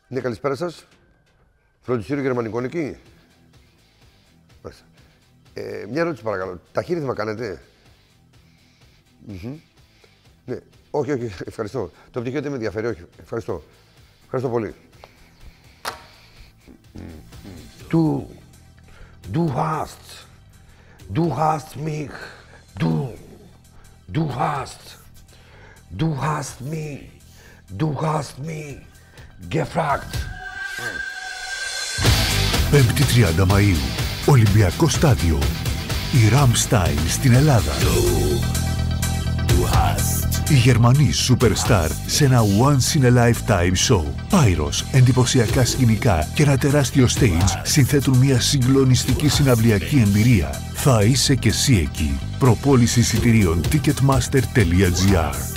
Ναι, καλησπέρα σας. Φροντιστήριο γερμανικών εκεί. Μάλιστα. Μια ερώτηση παρακαλώ. Ταχύρυθμα κάνετε? Ναι. Όχι, όχι, ευχαριστώ. Το πτυχίο δεν με ενδιαφέρει, όχι. Ευχαριστώ. Ευχαριστώ πολύ. Du hast mich, du hast mich gefragt. 5η 30 Μαΐου, Ολυμπιακό Στάδιο. Η Rammstein στην Ελλάδα. Οι Γερμανοί Superstar σε ένα once in a lifetime show. Πάυρος, εντυπωσιακά σκηνικά και ένα τεράστιο stage συνθέτουν μια συγκλονιστική συναυλιακή εμπειρία. Θα είσαι και εσύ εκεί. Προπόληση εισιτηρίων ticketmaster.gr.